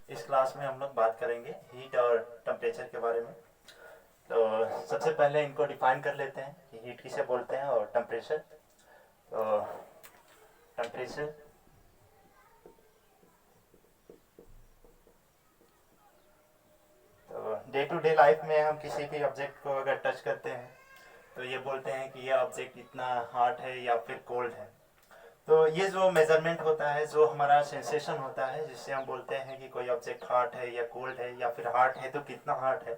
इस क्लास में हम लोग बात करेंगे हीट और टेम्परेचर के बारे में। तो सबसे पहले इनको डिफाइन कर लेते हैं कि हीट किसे बोलते हैं और टेम्परेचर। तो टेम्परेचर तो डे टू डे लाइफ में हम किसी भी ऑब्जेक्ट को अगर टच करते हैं तो ये बोलते हैं कि यह ऑब्जेक्ट इतना हॉट है या फिर कोल्ड है। तो ये जो मेजरमेंट होता है, जो हमारा सेंसेशन होता है, जिससे हम बोलते हैं कि कोई ऑब्जेक्ट हॉट है या कोल्ड है या फिर हॉट है तो कितना हॉट है,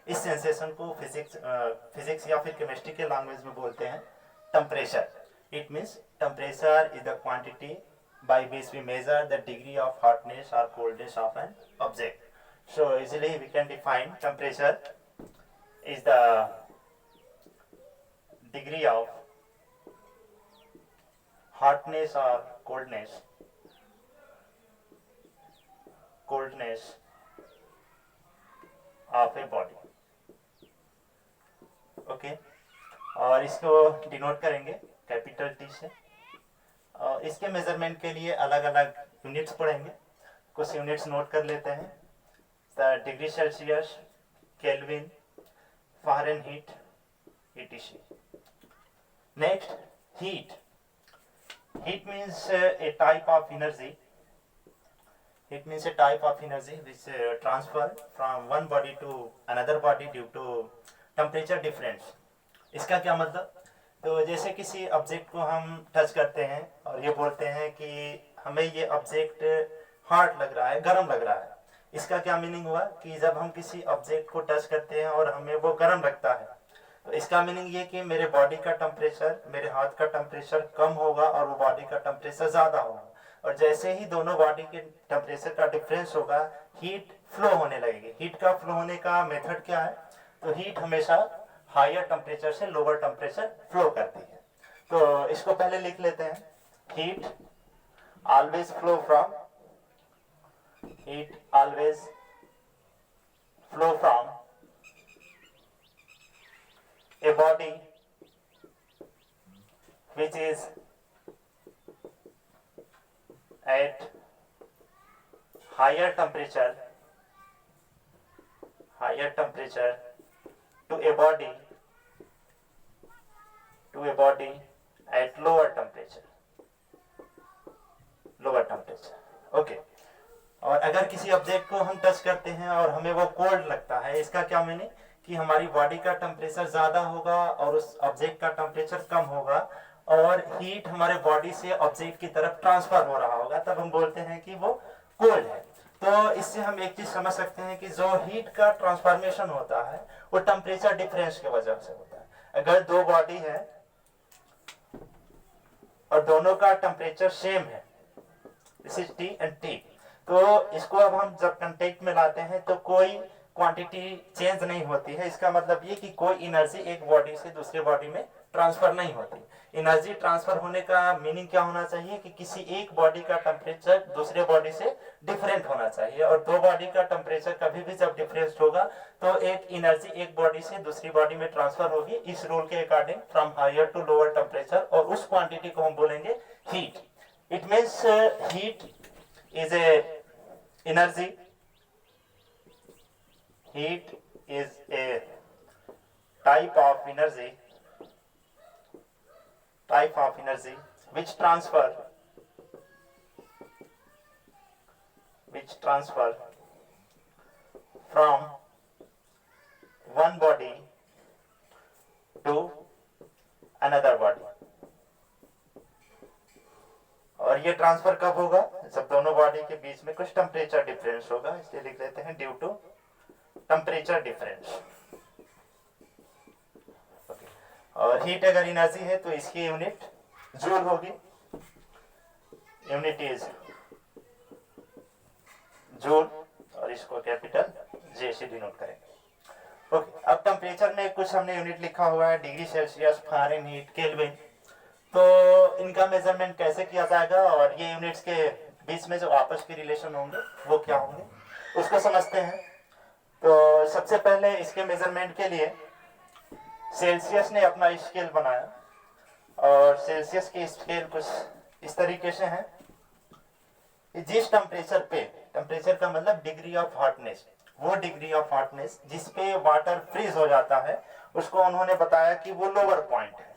इस सेंसेशन को फिजिक्स या फिर केमिस्ट्री के लैंग्वेज में बोलते हैं temperature. It means temperature is the quantity by which we measure the degree of hotness or coldness of an object. So easily we can define temperature is the degree of hotness or coldness of a body. Okay और इसको denote करेंगे capital T से। इसके measurement के लिए अलग अलग units पढ़ेंगे। कुछ यूनिट्स नोट कर लेते हैं। Degree Celsius, kelvin, Fahrenheit, etc. Next, heat. Heat means a type of energy. Heat means a type of energy which transfer from one body to another body due to temperature difference. इसका क्या मतलब? तो जैसे किसी object को हम touch करते हैं और ये बोलते हैं कि हमें ये ऑब्जेक्ट हॉट लग रहा है, गर्म लग रहा है। इसका क्या मीनिंग हुआ कि जब हम किसी ऑब्जेक्ट को टच करते हैं और हमें वो गर्म लगता है, तो इसका मीनिंग ये कि मेरे बॉडी का टेम्परेचर, मेरे हाथ का टेम्परेचर कम होगा और वो बॉडी का टेम्परेचर ज़्यादा होगा। और जैसे ही दोनों बॉडी के टेम्परेचर का डिफरेंस होगा, हीट फ्लो होने लगेगी। हीट का फ्लो होने का मेथड क्या है? तो हीट हमेशा हायर टेम्परेचर से लोअर टेम्परेचर फ्लो करती है। तो इसको पहले लिख लेते हैं। Heat always flow from a body which is at higher temperature to a body at lower temperature. Okay. और अगर किसी ऑब्जेक्ट को हम टच करते हैं और हमें वो कोल्ड लगता है, इसका क्या मीनिंग कि हमारी बॉडी का टेम्परेचर ज़्यादा होगा और उस ऑब्जेक्ट का टेम्परेचर कम होगा और हीट हमारे बॉडी से ऑब्जेक्ट की तरफ ट्रांसफर हो रहा होगा, तब हम बोलते हैं कि वो कोल्ड है। तो इससे हम एक चीज़ समझ सकते हैं कि जो हीट का ट्रांसफॉर्मेशन होता है वो टेम्परेचर डिफरेंस की वजह से होता है। अगर दो बॉडी है और दोनों का टेम्परेचर सेम है, this is T and T, तो इसको अब हम जब कांटेक्ट में लाते हैं तो कोई क्वांटिटी चेंज नहीं होती है। इसका मतलब ये कि कोई एनर्जी एक बॉडी से दूसरे बॉडी में ट्रांसफर नहीं होती। एनर्जी ट्रांसफर होने का मीनिंग क्या होना चाहिए कि किसी एक बॉडी का टेम्परेचर दूसरे बॉडी से डिफरेंट होना चाहिए। और दो बॉडी का टेम्परेचर कभी भी जब डिफरेंस होगा तो एक एनर्जी एक बॉडी से दूसरी बॉडी में ट्रांसफर होगी, इस रूल के according, from higher to lower temperature, और उस क्वांटिटी को हम बोलेंगे heat. It means heat is a energy. Heat is a type of energy which transfer from one body to another body. और ये ट्रांसफर कब होगा? जब दोनों बॉडी के बीच में कुछ टेम्परेचर डिफरेंस होगा, इसलिए लिख देते हैं ड्यू टू टेम्परेचर डिफरेंस। और हीट अगर एनर्जी है तो इसकी यूनिट जूल होगी। यूनिट इज जूल और इसको कैपिटल जे से डिनोट करेंगे। ओके, अब टेम्परेचर में कुछ हमने यूनिट लिखा हुआ है, डिग्री सेल्सियस, फ़ारेनहीट, केल्विन। तो इनका मेजरमेंट कैसे किया जाएगा और ये यूनिट्स के बीच में जो आपस के रिलेशन होंगे वो क्या होंगे, उसको समझते हैं। तो सबसे पहले इसके मेजरमेंट के लिए सेल्सियस ने अपना स्केल बनाया और सेल्सियस की स्केल कुछ इस तरीके से है। जिस टेम्परेचर पे टेम्परेचर का मतलब डिग्री ऑफ हॉटनेस, वो डिग्री ऑफ हॉटनेस जिसपे वाटर फ्रीज हो जाता है, उसको उन्होंने बताया कि वो लोअर पॉइंट है,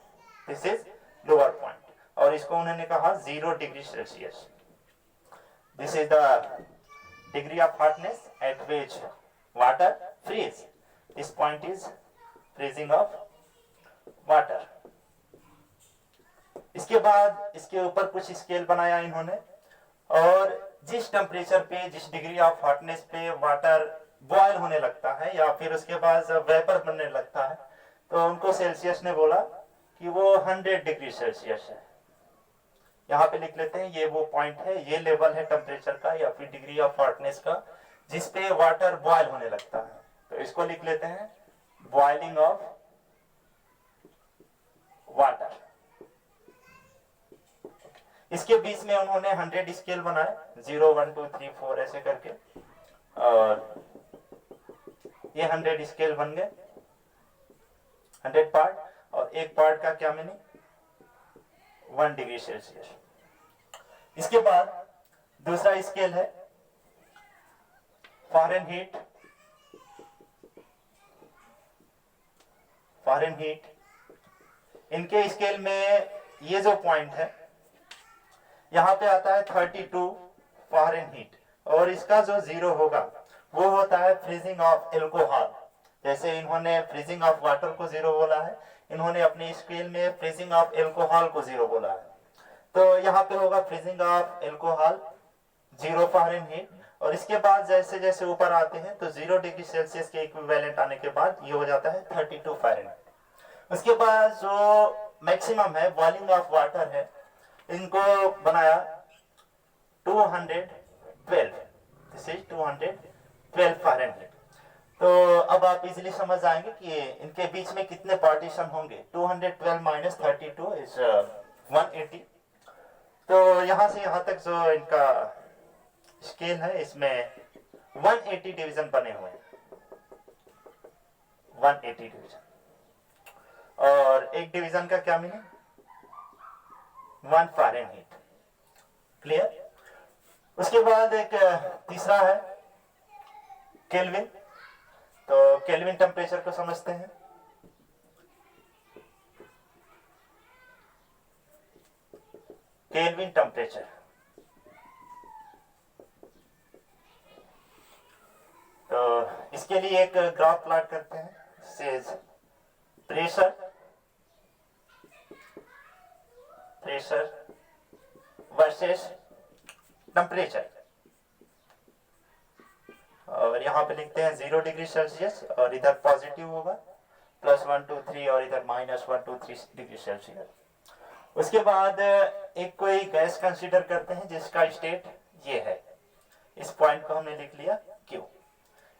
दिस इज लोअर पॉइंट, और इसको उन्होंने कहा 0 degree Celsius. This is the degree of hotness at which water freeze, this point is freezing of water. इसके बाद इसके ऊपर कुछ स्केल बनाया इन्होंने, और जिस टेम्परेचर पे, जिस डिग्री ऑफ हॉटनेस पे वाटर बॉयल होने लगता है या फिर उसके बाद वेपर बनने लगता है, तो उनको सेल्सियस ने बोला कि वो 100 डिग्री सेल्सियस है। यहाँ पे लिख लेते हैं, ये वो पॉइंट है, ये लेवल है टेम्परेचर का या फिर डिग्री ऑफ हॉटनेस का जिसपे वाटर बॉयल होने लगता है। तो इसको लिख लेते हैं बॉइलिंग ऑफ वाटर। इसके बीच में उन्होंने 100 स्केल बनाए, 0 1 2 3 4 ऐसे करके, और ये 100 स्केल बन गए, 100 पार्ट, और एक पार्ट का क्या मीनिंग, 1 डिग्री सेल्सियस। इसके बाद दूसरा स्केल है फ़ारेनहीट। फ़ारेनहीट, इनके स्केल में ये जो पॉइंट है यहाँ पे आता है 32 फ़ारेनहीट, और इसका जो 0 होगा वो होता है फ्रीजिंग ऑफ एल्कोहल। जैसे इन्होंने फ्रीजिंग ऑफ वाटर को 0 बोला है, इन्होंने अपने स्केल में फ्रीजिंग ऑफ एल्कोहल को 0 बोला है। तो यहाँ पे होगा फ्रीजिंग ऑफ एल्कोहल 0 फ़ारेनहीट, और इसके बाद जैसे जैसे ऊपर आते हैं तो 0 डिग्री सेल्सियस के इक्विवेलेंट आने के बाद ये हो जाता है 32 फ़ारेनहीट। उसके बाद जो मैक्सिमम है बॉइलिंग ऑफ वाटर है, इनको बनाया 212, दिस इज 212 फ़ारेनहीट। तो अब आप इजीली समझ जाएंगे कि इनके बीच में कितने पार्टीशन होंगे, 212 माइनस 32 इज 180। तो यहां से यहां तक जो इनका स्केल है इसमें 180 डिवीजन बने हुए हैं, 180 डिवीजन, और एक डिवीजन का क्या मीनिंग, 1 फ़ारेनहीट। क्लियर। उसके बाद एक तीसरा है केल्विन। तो केल्विन टेम्परेचर को समझते हैं। केल्विन टेम्परेचर, तो इसके लिए एक ग्राफ प्लॉट करते हैं, says pressure, pressure versus temperature, और यहाँ पे लिखते हैं 0 डिग्री सेल्सियस, और इधर पॉजिटिव होगा +1 2 3, और इधर -1 2 3 डिग्री सेल्सियस। उसके बाद एक कोई गैस कंसीडर करते हैं जिसका स्टेट ये है, इस पॉइंट को हमने लिख लिया Q।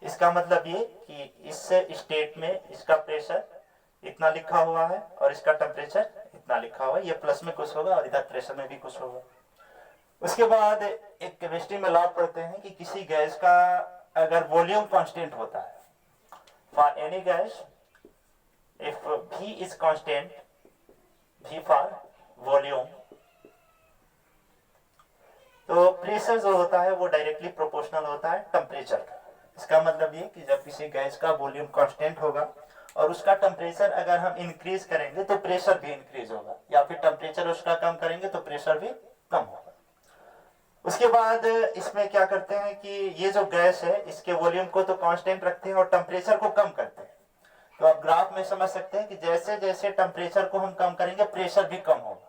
इसका मतलब ये कि इस स्टेट में इसका प्रेशर इतना लिखा हुआ है और इसका टेम्परेचर इतना लिखा हुआ है, ये प्लस में कुछ होगा और इधर प्रेशर में भी कुछ होगा। उसके बाद एक केमिस्ट्री में लॉ पढ़ते हैं कि किसी गैस का अगर वॉल्यूम कांस्टेंट होता है, for any gas if V is constant, V for volume, तो प्रेशर जो होता है वो डायरेक्टली प्रोपोर्शनल होता है टेम्परेचर का। इसका मतलब ये कि जब किसी गैस का वॉल्यूम कांस्टेंट होगा और उसका टेम्परेचर अगर हम इंक्रीज करेंगे तो प्रेशर भी इंक्रीज होगा, या फिर टेम्परेचर उसका कम करेंगे तो प्रेशर भी कम होगा। उसके बाद इसमें क्या करते हैं कि ये जो गैस है इसके वॉल्यूम को तो कांस्टेंट रखते हैं और टेम्परेचर को कम करते हैं। तो आप ग्राफ में समझ सकते हैं कि जैसे जैसे टेम्परेचर को हम कम करेंगे प्रेशर भी कम होगा।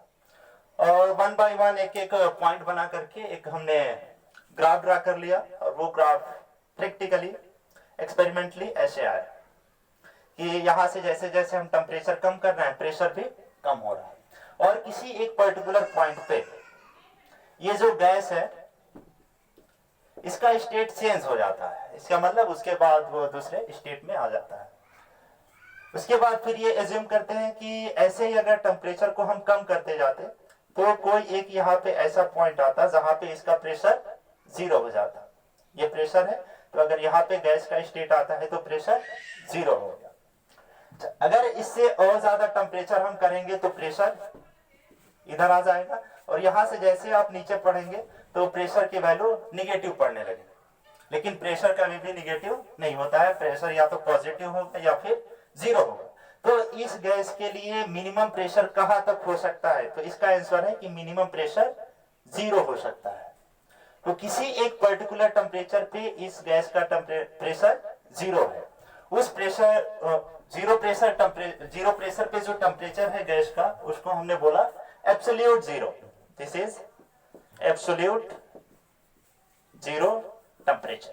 और 1 बाय 1 एक एक पॉइंट बना करके एक हमने ग्राफ ड्रा कर लिया, और वो ग्राफ प्रैक्टिकली एक्सपेरिमेंटली ऐसे आया कि यहाँ से जैसे जैसे हम टेम्परेचर कम कर रहे हैं प्रेशर भी कम हो रहा है, और किसी एक पर्टिकुलर पॉइंट पे ये जो गैस है इसका स्टेट चेंज हो जाता है। इसका मतलब उसके बाद वो दूसरे स्टेट में आ जाता है। उसके बाद फिर ये एज्यूम करते हैं कि ऐसे ही अगर टेम्परेचर को हम कम करते जाते तो कोई एक यहाँ पे ऐसा पॉइंट आता जहां पे इसका प्रेशर 0 हो जाता। ये प्रेशर है, तो अगर यहाँ पे गैस का स्टेट आता है तो प्रेशर 0 हो गया। अगर इससे और ज्यादा टेम्परेचर हम करेंगे तो प्रेशर इधर आ जाएगा, और यहां से जैसे आप नीचे पढ़ेंगे तो प्रेशर की वैल्यू निगेटिव पढ़ने लगेगी। लेकिन प्रेशर कभी भी निगेटिव नहीं होता है, प्रेशर या तो पॉजिटिव होगा या फिर जीरो होगा। तो इस गैस के लिए मिनिमम प्रेशर कहां तक हो सकता है, तो इसका आंसर है कि मिनिमम प्रेशर जीरो हो सकता है। तो किसी एक पर्टिकुलर टेम्परेचर पे इस गैस का प्रेशर जीरो है। उस जीरो प्रेशर पे जो टेम्परेचर है गैस का, उसको हमने बोला absolute zero. This is absolute zero temperature.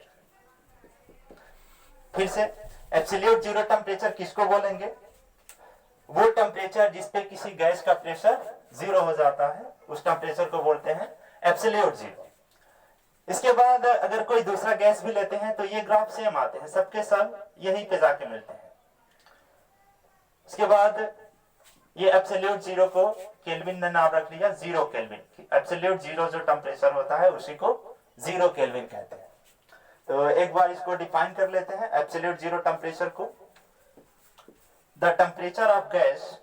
फिर से एब्सोल्यूट जीरो टेम्परेचर किसको बोलेंगे? वो टेम्परेचर जिसपे किसी गैस का प्रेशर जीरो हो जाता है, उस टेम्परेचर को बोलते हैं एब्सोल्यूट जीरो। इसके बाद अगर कोई दूसरा गैस भी लेते हैं तो ये ग्राफ सेम आते हैं, सबके सब यहीं पे जाके मिलते हैं। इसके बाद ये एब्सोल्यूट जीरो को केल्विन ने नाम रख लिया जीरो केल्विन। एब्सोल्यूट जीरो जो टेम्परेचर होता है उसी को जीरो केल्विन कहते हैं। तो एक बार इसको डिफाइन कर लेते हैं एब्सोल्यूट जीरो टेम्परेचर को। The temperature of gas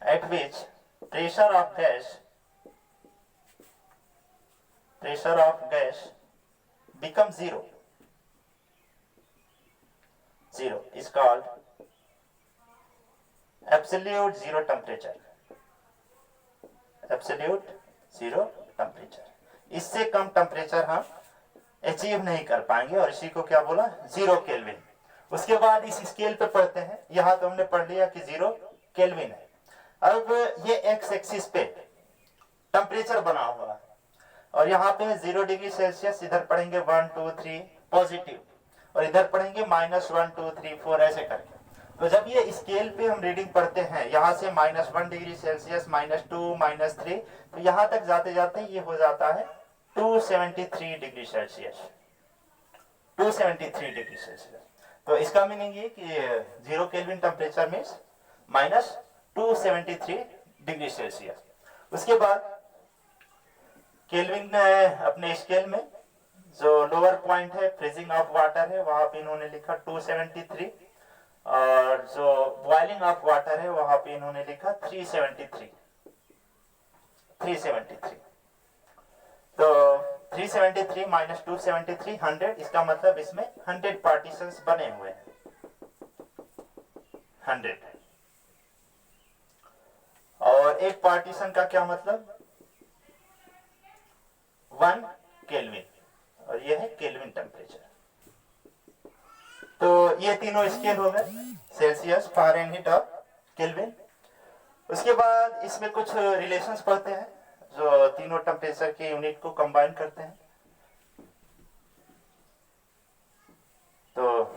at which pressure of gas becomes zero is called absolute zero temperature। absolute zero temperature, इससे कम टेम्परेचर हम अचीव नहीं कर पाएंगे और इसी को क्या बोला? Zero kelvin. उसके बाद इस स्केल पे पढ़ते हैं, यहां तो हमने पढ़ लिया कि जीरो केल्विन है। अब ये एक्स एक्सिस पे टेम्परेचर बना हुआ है और यहाँ पे 0 डिग्री सेल्सियस, इधर पढ़ेंगे 1 2 3 पॉजिटिव और इधर पढ़ेंगे -1 2 3 4 ऐसे करके। तो जब ये स्केल पे हम रीडिंग पढ़ते हैं, यहाँ से -1 डिग्री सेल्सियस, -2 -3, तो यहाँ तक जाते जाते ये हो जाता है 273 डिग्री सेल्सियस। 273 degree Celsius. तो इसका मीनिंग ये कि zero kelvin temperature means -273 degree Celsius. उसके बाद केल्विन अपने स्केल में जो लोअर पॉइंट है फ्रीजिंग ऑफ वाटर है, वहां पे इन्होंने लिखा 273 और जो बॉइलिंग ऑफ वाटर है वहां पे इन्होंने लिखा 373। तो 373 - 273 100, इसका मतलब इसमें 100 पार्टीशंस बने हुए हैं। 100 और एक पार्टीशन का क्या मतलब? 1 केल्विन और ये है केल्विन टेम्परेचर। तो ये तीनों स्केल हो गए, सेल्सियस, फ़ारेनहीट और केल्विन। उसके बाद इसमें कुछ रिलेशंस पढ़ते हैं जो तीनों टेम्परेचर के यूनिट को कंबाइन करते हैं। तो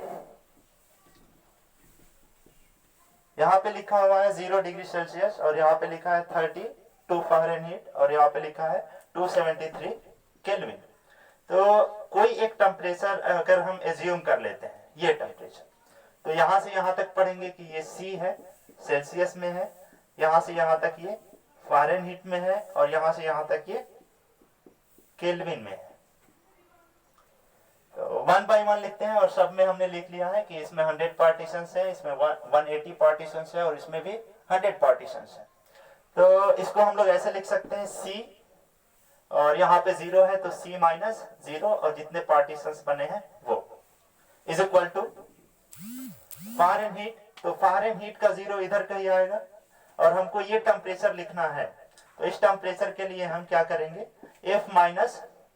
यहाँ पे लिखा हुआ है 0 डिग्री सेल्सियस और यहाँ पे लिखा है 32 फ़ारेनहीट और यहाँ पे लिखा है 273 केल्विन। तो कोई एक टेम्परेचर अगर हम एज्यूम कर लेते हैं, ये टेम्परेचर, तो यहाँ से यहाँ तक पढ़ेंगे कि ये C है, सेल्सियस में है, यहाँ से यहाँ तक ये फ़ारेनहीट में है और यहाँ से यहाँ तक ये केल्विन में है। तो 1 by 1 लिखते हैं और सब में हमने लिख लिया है कि इसमें 100 पार्टीशंस है, इसमें 180 पार्टीशंस है और इसमें भी 100 पार्टीशंस है। तो इसको हम लोग ऐसे लिख सकते हैं C और यहाँ पे 0 है तो C - 0 और जितने पार्टीशंस बने हैं वो इज इक्वल टू फ़ारेनहीट। तो फ़ारेनहीट का 0 इधर कहीं आएगा और हमको ये टेम्परेचर लिखना है। तो इस टेम्परेचर के लिए हम क्या करेंगे? F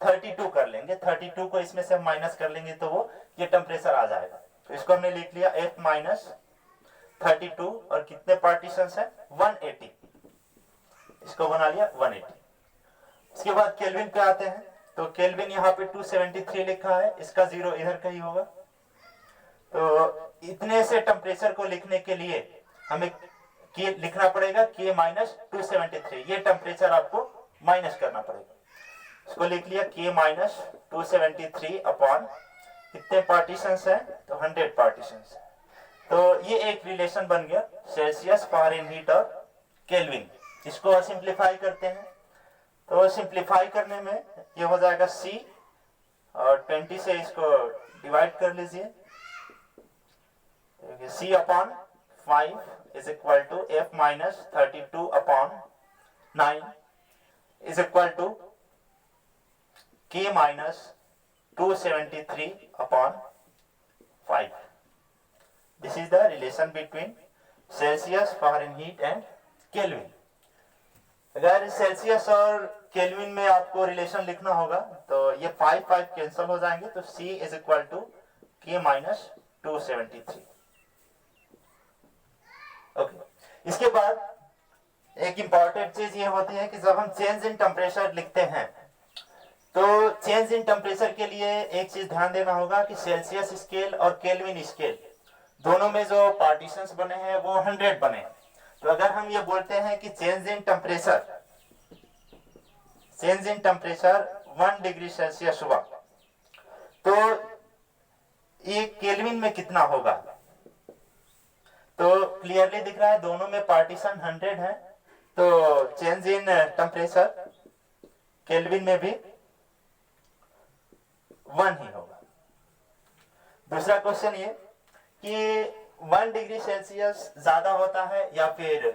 - 32 कर लेंगे। 32 को इसमें से हम माइनस कर लेंगे तो वो ये टेम्परेचर आ जाएगा। तो इसको हमने लिख लिया F - 32 और कितने पार्टीशंस है? 180। इसको बना लिया 180। इसके बाद केल्विन पे आते हैं। तो केल्विन यहाँ पे 273 लिखा है, इसका 0 इधर कहीं होगा। तो इतने से टेम्परेचर को लिखने के लिए हमें लिखना पड़ेगा K - 273। ये टेम्परेचर आपको माइनस करना पड़ेगा। इसको लिख लिया K - 273 अपॉन कितने पार्टीशंस है? तो 100 पार्टीशंस है। तो ये एक रिलेशन बन गया सेल्सियस, फ़ारेनहीट और केल्विन। इसको सिंप्लीफाई करते हैं। तो सिंप्लीफाई करने में ये हो जाएगा C और 20 से इसको डिवाइड कर लीजिए। C upon 5 is equal to f minus 32 upon 9 is equal to k minus 273 upon 5. This is the relation between Celsius, Fahrenheit and Kelvin. अगर सेल्सियस और केल्विन में आपको रिलेशन लिखना होगा तो ये 5 कैंसिल हो जाएंगे, तो C is equal to K minus 273. Okay, इसके बाद एक इंपॉर्टेंट चीज ये होती है कि जब हम चेंज इन टेम्परेचर लिखते हैं तो चेंज इन टेम्परेचर के लिए एक चीज ध्यान देना होगा कि सेल्सियस स्केल और केल्विन स्केल दोनों में जो पार्टीशंस बने हैं वो 100 बने हैं. तो अगर हम ये बोलते हैं कि change in temperature 1 degree Celsius हुआ तो ये केल्विन में कितना होगा, तो क्लियरली दिख रहा है दोनों में पार्टीशन 100 है, तो चेंज इन टेम्परेचर केल्विन में भी 1 ही होगा. दूसरा क्वेश्चन ये कि 1 डिग्री सेल्सियस ज्यादा होता है या फिर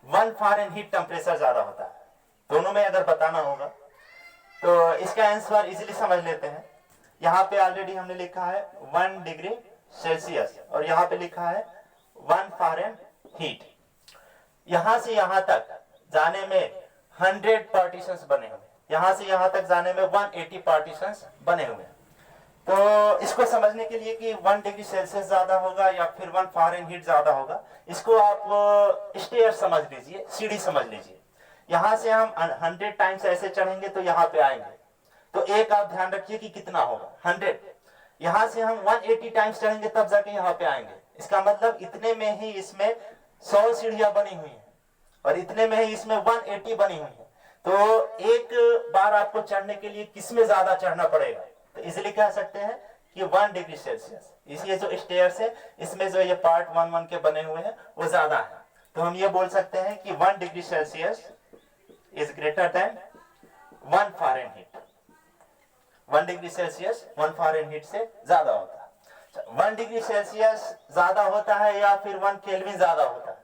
1 फारेनहीट टेम्परेचर ज्यादा होता है, दोनों में अगर बताना होगा तो इसका आंसर इजीली समझ लेते हैं. यहाँ पे ऑलरेडी हमने लिखा है 1 डिग्री सेल्सियस और यहाँ पे लिखा है 1 फारेनहीट. यहाँ से यहाँ तक जाने में 100 पार्टीशंस बने हुए, यहाँ से यहाँ तक जाने में 180 पार्टीशंस बने हुए. तो इसको समझने के लिए कि 1 डिग्री सेल्सियस ज्यादा होगा या फिर 1 फारेनहीट ज्यादा होगा, इसको आप स्टेयर समझ लीजिए, सीढ़ी समझ लीजिए. यहाँ से हम 100 टाइम्स ऐसे चढ़ेंगे तो यहाँ पे आएंगे, तो एक आप ध्यान रखिए कि कितना होगा 100. यहाँ से हम 180 टाइम्स चढ़ेंगे तब जाके यहाँ पे आएंगे. इसका मतलब इतने में ही इसमें 100 सीढ़ियां बनी हुई हैं और इतने में ही इसमें 180 बनी हुई है. तो एक बार आपको चढ़ने के लिए किसमें ज्यादा चढ़ना पड़ेगा, तो इसलिए कह सकते हैं कि 1 डिग्री सेल्सियस. इसलिए जो स्टेयर्स है इसमें जो ये पार्ट 1 के बने हुए हैं वो ज्यादा है, तो हम ये बोल सकते हैं कि 1 degree Celsius is greater than 1 फारेनहीट. 1 degree Celsius 1 फारेनहीट से ज्यादा होता है. 1 डिग्री सेल्सियस ज्यादा होता है या फिर 1 केल्विन ज्यादा होता है,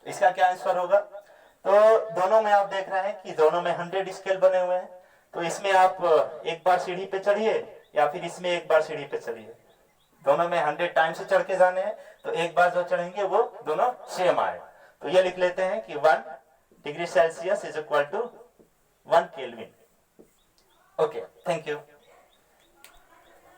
इसका क्या आंसर होगा, तो दोनों में आप देख रहे हैं कि दोनों में 100 स्केल बने हुए हैं, तो इसमें आप एक बार सीढ़ी पे चढ़िए या फिर इसमें एक बार सीढ़ी पे चढ़िए, दोनों में 100 टाइम से चढ़ के जाने हैं, तो एक बार जो चढ़ेंगे वो दोनों सेम आएगा. तो ये लिख लेते हैं कि 1 degree Celsius is equal to 1 kelvin. Okay, thank you.